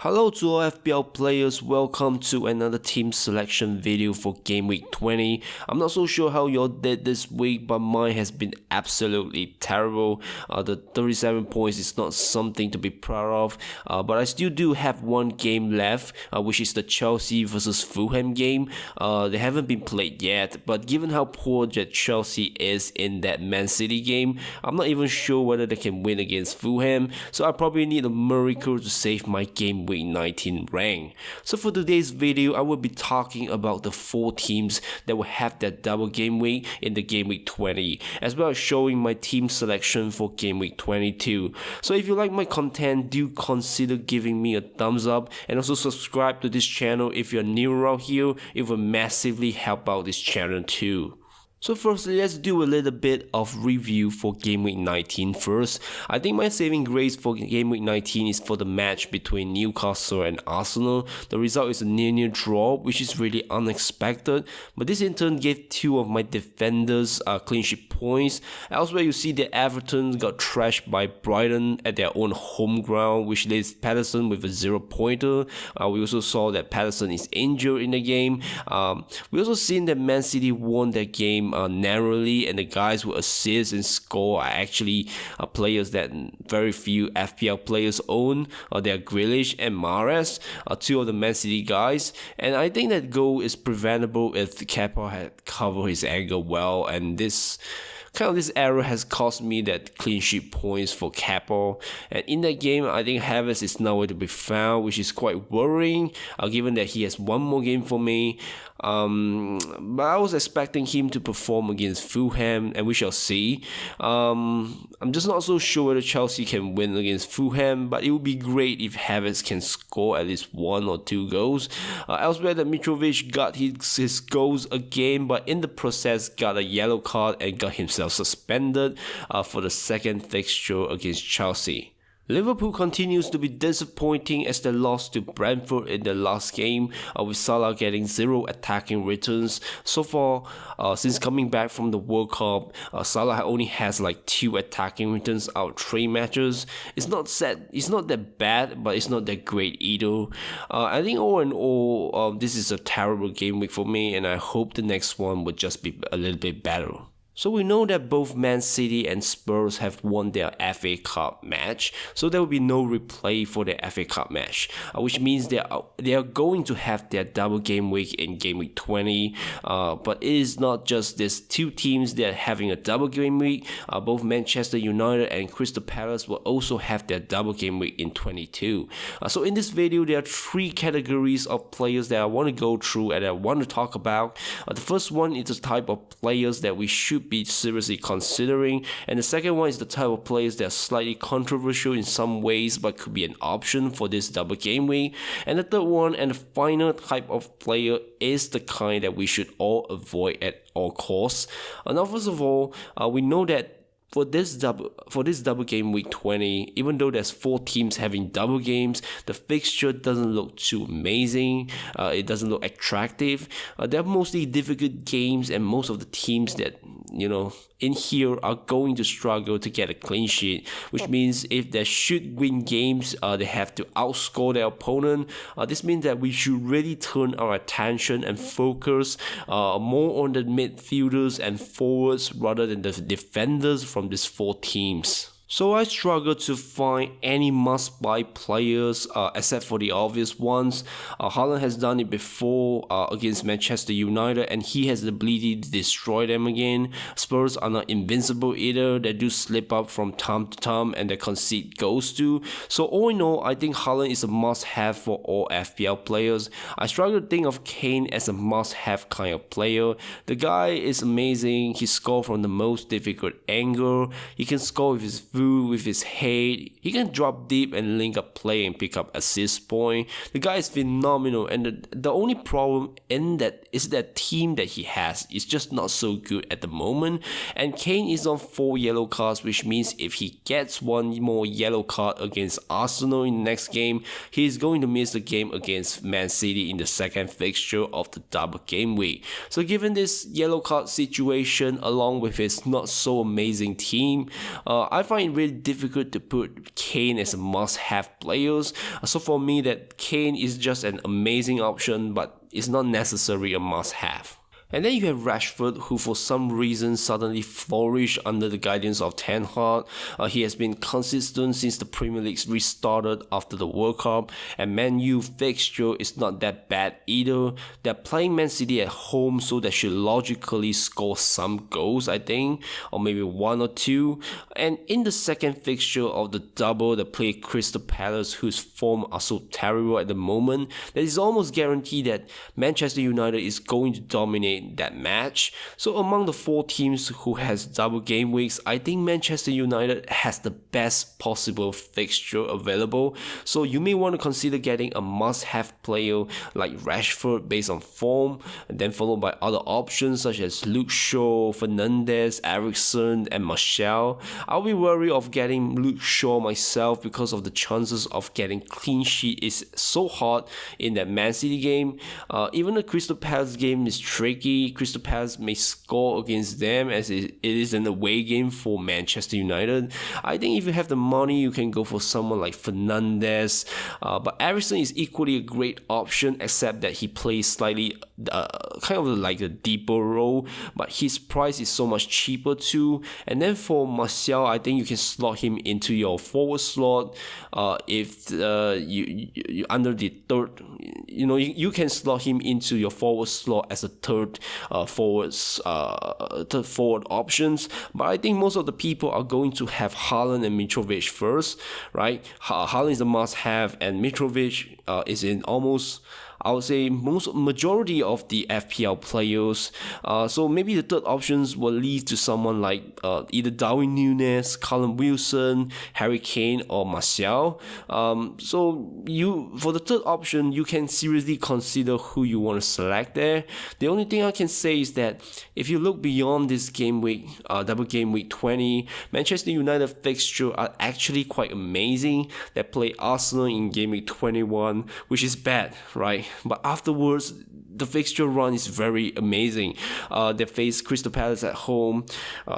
Hello to all FPL players, welcome to another team selection video for Game Week 20. I'm not so sure how y'all did this week, but mine has been absolutely terrible. The 37 points is not something to be proud of, but I still do have one game left, which is the Chelsea versus Fulham game. They haven't been played yet, but given how poor that Chelsea is in that Man City game, I'm not even sure whether they can win against Fulham, so I probably need a miracle to save my Game Week 19 rank. So for today's video, I will be talking about the 4 teams that will have that double game week in the Game Week 20, as well as showing my team selection for Game Week 22. So if you like my content, do consider giving me a thumbs up and also subscribe to this channel if you're new around here. It will massively help out this channel too. So firstly, let's do a little bit of review for Game Week 19 first. I think my saving grace for Game Week 19 is for the match between Newcastle and Arsenal. The result is a 0-0 draw, which is really unexpected, but this in turn gave 2 of my defenders clean sheet points. Elsewhere, you see that Everton got trashed by Brighton at their own home ground, which leaves Patterson with a 0-pointer. We also saw that Patterson is injured in the game. We also seen that Man City won that game narrowly, and the guys who assist and score are actually players that very few FPL players own. They are Grealish and Mahrez, 2 of the Man City guys, and I think that goal is preventable if Kepa had covered his angle well, and this error has cost me that clean sheet points for Kepa. And in that game, I think Havertz is nowhere to be found, which is quite worrying, given that he has one more game for me. But I was expecting him to perform against Fulham, and we shall see. I'm just not so sure whether Chelsea can win against Fulham, but it would be great if Havertz can score at least 1 or 2 goals. Elsewhere, that Mitrovic got his goals again, but in the process got a yellow card and got himself suspended for the second fixture against Chelsea. Liverpool continues to be disappointing as they lost to Brentford in the last game, with Salah getting 0 attacking returns. So far, since coming back from the World Cup, Salah only has like 2 attacking returns out of 3 matches. It's not that bad, but it's not that great either. I think all in all, this is a terrible game week for me, and I hope the next one would just be a little bit better. So we know that both Man City and Spurs have won their FA Cup match, so there will be no replay for the FA Cup match, which means they are going to have their double game week in Game Week 20. But it is not just these 2 teams that are having a double game week. Both Manchester United and Crystal Palace will also have their double game week in 22. So in this video, there are 3 categories of players that I want to go through and I want to talk about. The first one is the type of players that we should be seriously considering, and the second one is the type of players that are slightly controversial in some ways but could be an option for this double game week, and the third one and the final type of player is the kind that we should all avoid at all costs. Now first of all, we know that for this double game week 20, even though there's 4 teams having double games, the fixture doesn't look too amazing. It doesn't look attractive. They're mostly difficult games, and most of the teams that in here are going to struggle to get a clean sheet, which means if they should win games, they have to outscore their opponent. This means that we should really turn our attention and focus more on the midfielders and forwards rather than the defenders from these 4 teams. So I struggled to find any must-buy players except for the obvious ones. Haaland has done it before against Manchester United, and he has the ability to destroy them again. Spurs are not invincible either. They do slip up from time to time and they concede goals too. So all in all, I think Haaland is a must-have for all FPL players. I struggle to think of Kane as a must-have kind of player. The guy is amazing. He scores from the most difficult angle. He can score with his foot, with his head. He can drop deep and link up play and pick up assist point. The guy is phenomenal, and the only problem in that is that team that he has is just not so good at the moment. And Kane is on 4 yellow cards, which means if he gets 1 more yellow card against Arsenal in the next game, he is going to miss the game against Man City in the second fixture of the double game week. So given this yellow card situation along with his not so amazing team, I find it really difficult to put Kane as a must-have players. So for me, that Kane is just an amazing option, but it's not necessarily a must-have. And then you have Rashford, who for some reason suddenly flourished under the guidance of Ten Hag. He has been consistent since the Premier League restarted after the World Cup, and Man U fixture is not that bad either. They're playing Man City at home, so they should logically score some goals, I think, or maybe 1 or 2. And in the second fixture of the double, they play Crystal Palace, whose form are so terrible at the moment that it's almost guaranteed that Manchester United is going to dominate that match. So among the 4 teams who has double game weeks, I think Manchester United has the best possible fixture available. So you may want to consider getting a must-have player like Rashford based on form, and then followed by other options such as Luke Shaw, Fernandes, Eriksen, and Martial. I'll be wary of getting Luke Shaw myself because of the chances of getting clean sheet is so hard in that Man City game. Even the Crystal Palace game is tricky. Crystal Palace may score against them as it is an away game for Manchester United. I think if you have the money, you can go for someone like Fernandes. But Eriksen is equally a great option, except that he plays slightly kind of like a deeper role, but his price is so much cheaper too. And then for Martial, I think you can slot him into your forward slot. If you under the third, you can slot him into your forward slot as a third forward options. But I think most of the people are going to have Haaland and Mitrovic first, right? Haaland is a must-have, and Mitrovic is in almost, I would say, majority of the FPL players. So maybe the third options will lead to someone like either Darwin Núñez, Callum Wilson, Harry Kane, or Martial. So for the third option, you can seriously consider who you want to select there. The only thing I can say is that if you look beyond this game week, double game week 20, Manchester United fixture are actually quite amazing. They play Arsenal in game week 21, which is bad, right? But afterwards, the fixture run is very amazing. They face Crystal Palace at home,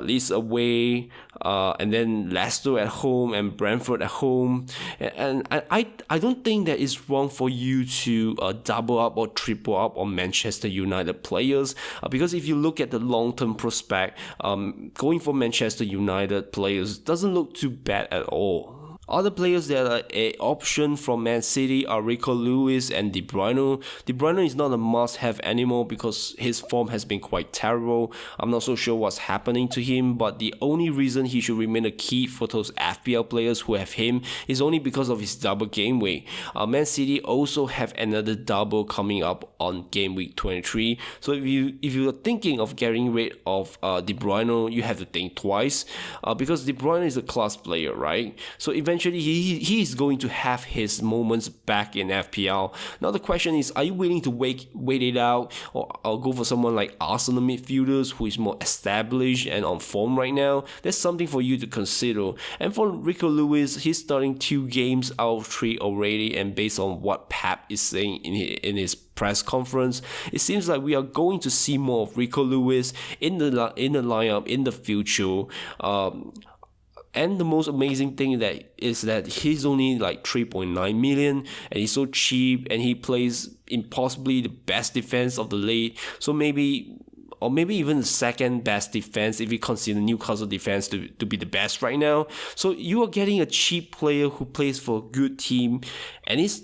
Leeds away, and then Leicester at home and Brentford at home. And I don't think that it's wrong for you to double up or triple up on Manchester United players, because if you look at the long-term prospect, going for Manchester United players doesn't look too bad at all. Other players that are an option from Man City are Rico Lewis and De Bruyne. De Bruyne is not a must-have anymore because his form has been quite terrible. I'm not so sure what's happening to him, but the only reason he should remain a key for those FPL players who have him is only because of his double game week. Man City also have another double coming up on game week 23. So if you are thinking of getting rid of De Bruyne, you have to think twice, because De Bruyne is a class player, right? So eventually he is going to have his moments back in FPL. Now the question is, are you willing to wait it out, or go for someone like Arsenal midfielders who is more established and on form right now? That's something for you to consider. And for Rico Lewis, he's starting 2 games out of 3 already, and based on what Pep is saying in his press conference, it seems like we are going to see more of Rico Lewis in the lineup in the future. And the most amazing thing is that he's only like 3.9 million, and he's so cheap, and he plays in possibly the best defense of the league. So maybe even the second best defense if you consider Newcastle defense to be the best right now. So you are getting a cheap player who plays for a good team, and he's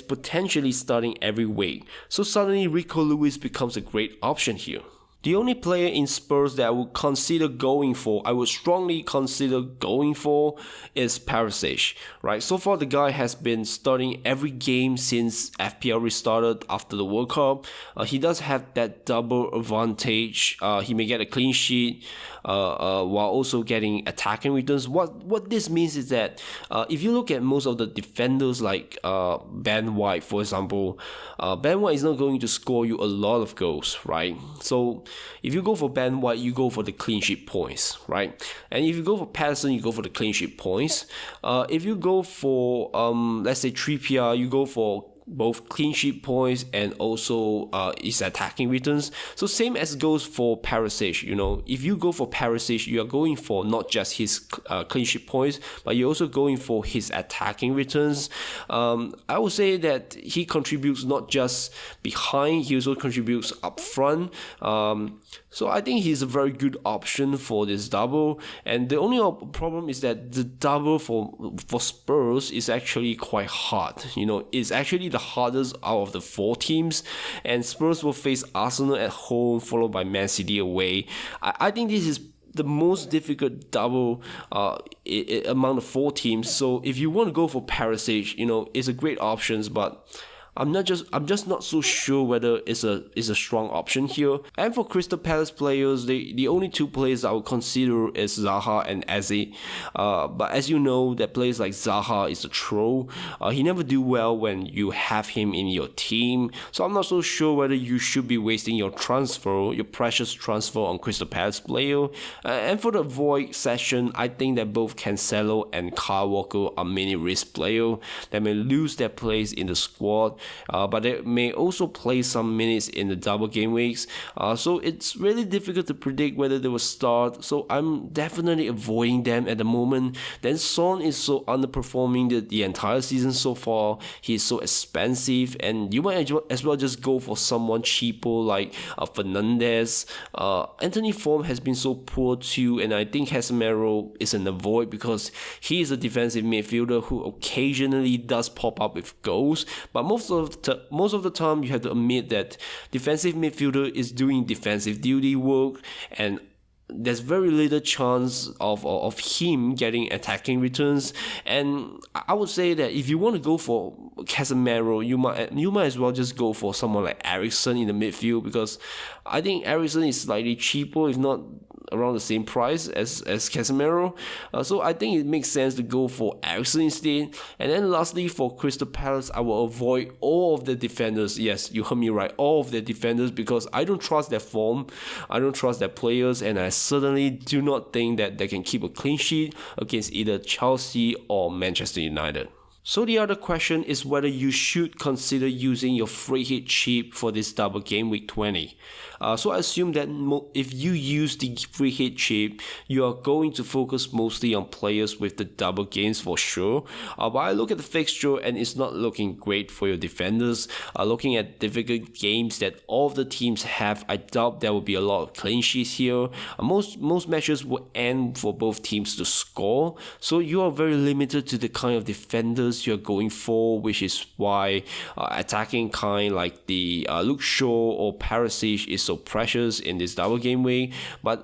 potentially starting every week. So suddenly Rico Lewis becomes a great option here. The only player in Spurs that I would strongly consider going for is Perisic, right? So far, the guy has been starting every game since FPL restarted after the World Cup. He does have that double advantage. He may get a clean sheet while also getting attacking returns. What this means is that if you look at most of the defenders like Ben White, for example, Ben White is not going to score you a lot of goals, right? So if you go for Ben White, you go for the clean sheet points, right? And if you go for Patterson, you go for the clean sheet points. If you go for let's say Trippier, you go for both clean sheet points and also his attacking returns. So same as goes for Perisic. If you go for Perisic, you are going for not just his clean sheet points, but you're also going for his attacking returns. I would say that he contributes not just behind, he also contributes up front. So I think he's a very good option for this double. And the only problem is that the double for Spurs is actually quite hard. It's actually the hardest out of the 4 teams. And Spurs will face Arsenal at home, followed by Man City away. I think this is the most difficult double among the 4 teams. So if you want to go for Perisic, it's a great option, but I'm just not so sure whether it's a strong option here. And for Crystal Palace players, the only 2 players I would consider is Zaha and Eze. But as you know, that players like Zaha is a troll. He never do well when you have him in your team. So I'm not so sure whether you should be wasting your precious transfer on Crystal Palace player. And for the void session, I think that both Cancelo and Kyle Walker are many risk players that may lose their place in the squad. But they may also play some minutes in the double game weeks. So it's really difficult to predict whether they will start. So I'm definitely avoiding them at the moment. Then Son is so underperforming the entire season so far. He's so expensive, and you might as well just go for someone cheaper like Fernandes. Anthony form has been so poor too, and I think Casemiro is an avoid because he is a defensive midfielder who occasionally does pop up with goals, but most of the time you have to admit that defensive midfielder is doing defensive duty work, and there's very little chance of him getting attacking returns. And I would say that if you want to go for Casemiro, you might as well just go for someone like Eriksen in the midfield, because I think Eriksen is slightly cheaper, if not around the same price as Casemiro. So I think it makes sense to go for Eriksen instead. And then lastly, for Crystal Palace, I will avoid all of the defenders. Yes, you heard me right, all of the defenders, because I don't trust their form, I don't trust their players, and I certainly do not think that they can keep a clean sheet against either Chelsea or Manchester United. So the other question is whether you should consider using your free hit chip for this double game week 20. So I assume that if you use the free hit chip, you are going to focus mostly on players with the double games for sure. But I look at the fixture and it's not looking great for your defenders. Looking at difficult games that all of the teams have, I doubt there will be a lot of clean sheets here. Most matches will end for both teams to score. So you are very limited to the kind of defenders you're going for, which is why attacking kind like the Luke Shaw or Perisic is so precious in this double game week. But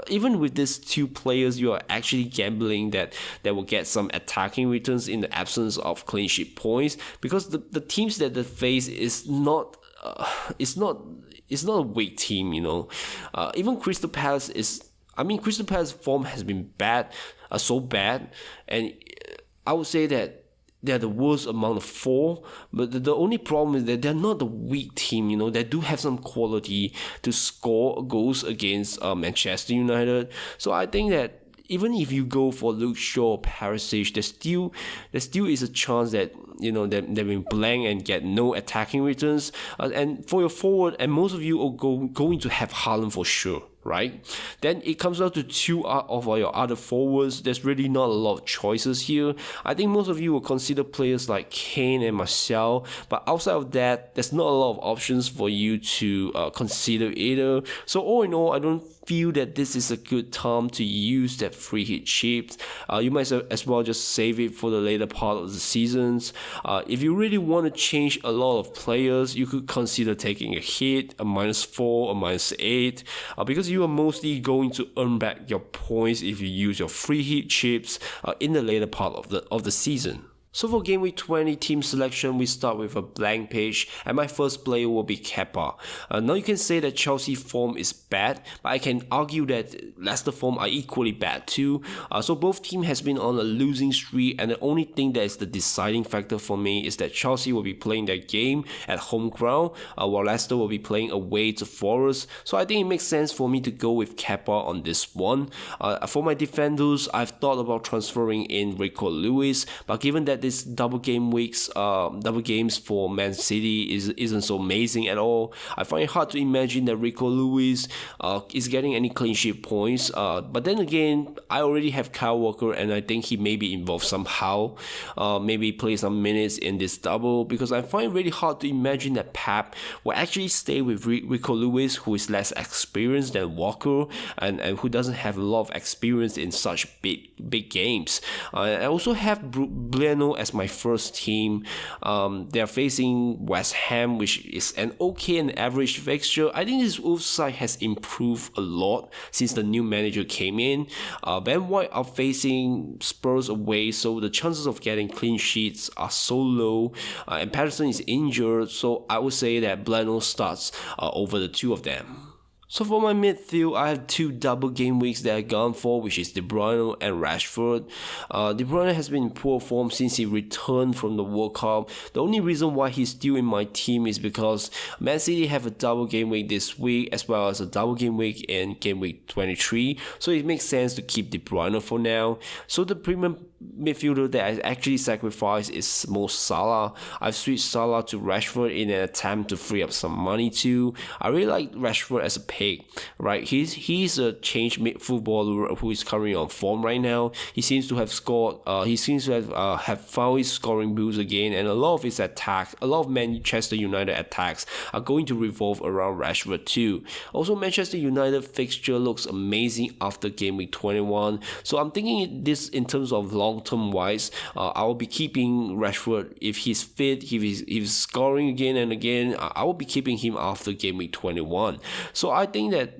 even with these 2 players, you are actually gambling that they will get some attacking returns in the absence of clean sheet points, because the teams that they face is not a weak team. Even Crystal Palace Crystal Palace form has been so bad, and I would say that they're the worst among the 4, but the only problem is that they're not the weak team. They do have some quality to score goals against Manchester United. So I think that even if you go for Luke Shaw or Perisic, there still is a chance that they've been blank and get no attacking returns. And for your forward, and most of you are going to have Haaland for sure, right? Then it comes down to 2 of your other forwards. There's really not a lot of choices here. I think most of you will consider players like Kane and Martial, but outside of that, there's not a lot of options for you to consider either. So all in all, I don't feel that this is a good time to use that free hit chips. You might as well just save it for the later part of the seasons. If you really want to change a lot of players, you could consider taking a hit, a -4, a -8, because you are mostly going to earn back your points if you use your free hit chips in the later part of the season. So for Game Week 20 team selection, we start with a blank page, and my first player will be Kepa. Now you can say that Chelsea form is bad, but I can argue that Leicester form are equally bad too. So both team has been on a losing streak, and the only thing that is the deciding factor for me is that Chelsea will be playing their game at home ground, while Leicester will be playing away to Forest. So I think it makes sense for me to go with Kepa on this one. For my defenders, I've thought about transferring in Rico Lewis, but given that this double games for Man City isn't so amazing at all. I find it hard to imagine that Rico Lewis is getting any clean sheet points. But then again, I already have Kyle Walker, and I think he may be involved somehow. Maybe play some minutes in this double, because I find it really hard to imagine that Pep will actually stay with Rico Lewis, who is less experienced than Walker, and who doesn't have a lot of experience in such big games. I also have Bueno as my first team. They're facing West Ham, which is an okay and average fixture. I think this Wolves side has improved a lot since the new manager came in. Ben White are facing Spurs away, so the chances of getting clean sheets are so low, and Patterson is injured, so I would say that Bueno starts over the two of them. So for my midfield, I have two double game weeks that I've gone for, which is De Bruyne and Rashford. De Bruyne has been in poor form since he returned from the World Cup. The only reason why he's still in my team is because Man City have a double game week this week, as well as a double game week in game week 23. So it makes sense to keep De Bruyne for now. So the premium midfielder that I actually sacrificed is Mo Salah. I've switched Salah to Rashford in an attempt to free up some money too. I really like Rashford as a pick, right? He's a changed footballer who is currently on form right now. He seems to have scored. He seems to have found his scoring boost again, and a lot of his attacks, a lot of Manchester United attacks are going to revolve around Rashford too. Also, Manchester United fixture looks amazing after game week 21. So I'm thinking this in terms of long-term wise. I will be keeping Rashford if he's fit, if he's scoring again and again. I will be keeping him after game week 21. So I think that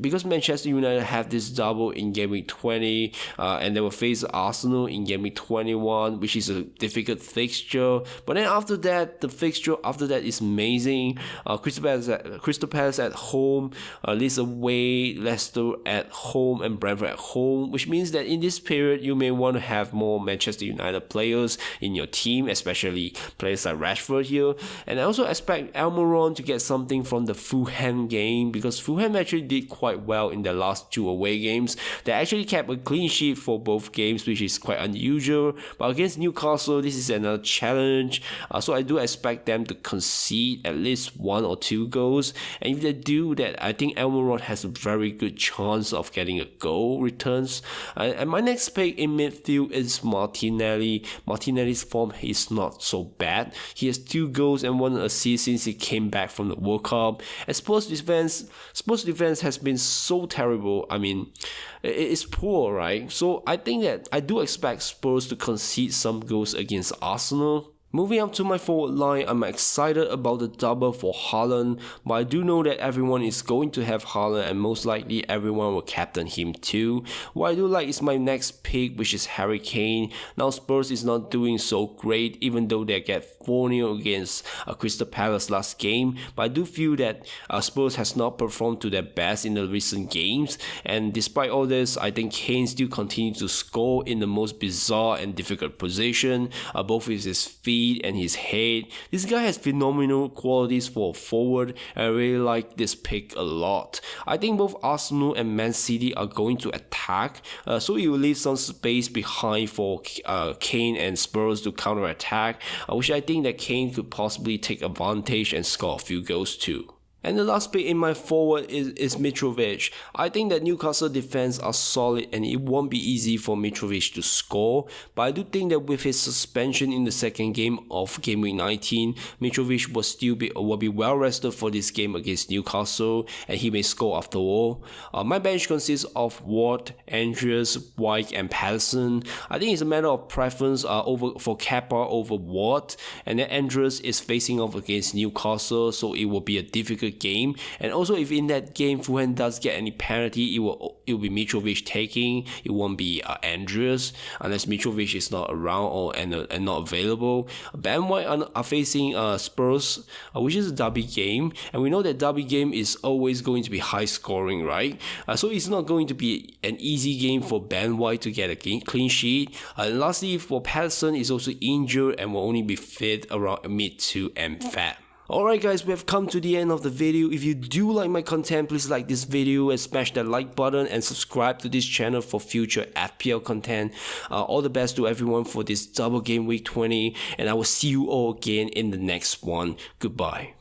because Manchester United have this double in game week 20, and they will face Arsenal in game week 21, which is a difficult fixture. But then after that, the fixture after that is amazing. Crystal Palace at home, Leeds away, Leicester at home, and Brentford at home, which means that in this period you may want to have more Manchester United players in your team, especially players like Rashford here. And I also expect Almiron to get something from the Fulham game, because Fulham actually did quite well in their last two away games. They actually kept a clean sheet for both games, which is quite unusual. But against Newcastle, this is another challenge. So I do expect them to concede at least 1 or 2 goals. And if they do that, I think Almiron has a very good chance of getting a goal returns. And my next pick in midfield is Martinelli. Martinelli's form is not so bad. He has 2 goals and 1 assist since he came back from the World Cup. And Spurs defense has been so terrible. I mean, it's poor, right? So I think that I do expect Spurs to concede some goals against Arsenal. Moving up to my forward line, I'm excited about the double for Haaland, but I do know that everyone is going to have Haaland, and most likely everyone will captain him too. What I do like is my next pick, which is Harry Kane. Now Spurs is not doing so great, even though they get 4-0 against Crystal Palace last game, but I do feel that Spurs has not performed to their best in the recent games, and despite all this, I think Kane still continues to score in the most bizarre and difficult position, both with his feet and his head. This guy has phenomenal qualities for a forward, and I really like this pick a lot. I think both Arsenal and Man City are going to attack, so it will leave some space behind for Kane and Spurs to counter-attack, which I think that Kane could possibly take advantage and score a few goals too. And the last pick in my forward is Mitrovic. I think that Newcastle defense are solid and it won't be easy for Mitrovic to score. But I do think that with his suspension in the second game of game week 19, Mitrovic will be well rested for this game against Newcastle, and he may score after all. My bench consists of Ward, Andreas, White, and Patterson. I think it's a matter of preference for Kepa over Ward, and then Andreas is facing off against Newcastle, so it will be a difficult game. And also, if in that game Fulham does get any penalty, it will be Mitrovic taking. It won't be Andreas, unless Mitrovic is not around and not available. Ben White are facing Spurs, which is a derby game, and we know that derby game is always going to be high scoring, right? So it's not going to be an easy game for Ben White to get a clean sheet. And lastly, for Patterson, is also injured and will only be fit around mid to end Feb. Alright guys, we have come to the end of the video. If you do like my content, please like this video and smash that like button and subscribe to this channel for future FPL content. All the best to everyone for this double game week 20, and I will see you all again in the next one. Goodbye.